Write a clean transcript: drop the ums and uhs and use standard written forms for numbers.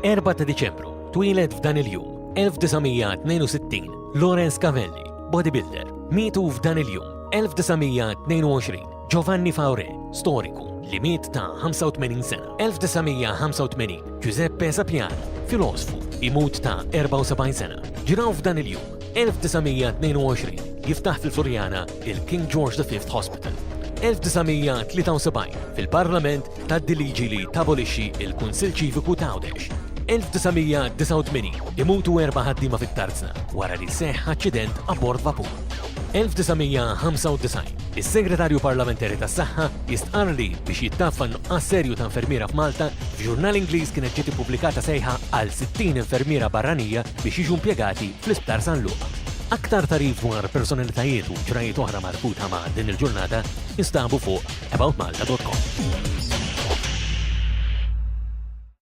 4 ta' Diċembru, twieled f'dan il-jum, 1962, Lawrence Cavelli, bodybuilder, mietu f'dan il-jum, 1922, Giovanni Faure, storiku, li miet ta' 85 sena. 1985, Giuseppe Sapiano, filosofu, imut ta' 74 sena. Ġiraw f'dan il-jum, 1922, jiftaħ fil-Furjana il-King George V Hospital. 1973, fil-Parlament tgħaddi liġi li tabolixxi il-Kunsill Ċiviku ta' Għawdex. 1989, imutu 4 ħaddiema fit-Tarzna wara li seħħ aċċident abbord vapur. 1995, is-Segretarju Parlamentari tas-Saħħa jistqar li biex jittaffa nuqqas serju ta' infermiera f'Malta, f'ġurnal Ingliż kienet ġiet ippubblikata sejħa għal 60 infermiera barranija biex jiġu impjegati fl-Isptar San Luqa. Aktar tarif dwar personalitajiet u ġrajiet oħra marbuta ma' din il-ġurnata jinstabu fuq aboutmalta.com.